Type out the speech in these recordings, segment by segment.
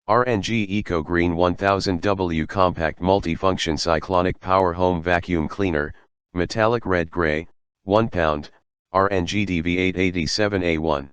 RNG EKO Green 1000W Compact Multifunction Cyclonic Power Home Vacuum Cleaner, Metallic Red Gray, 1 pound, RNG DV887A1.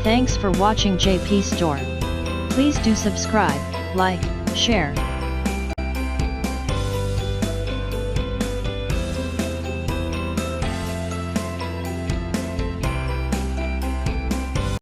Thanks for watching JP Store. Please do subscribe, like, share,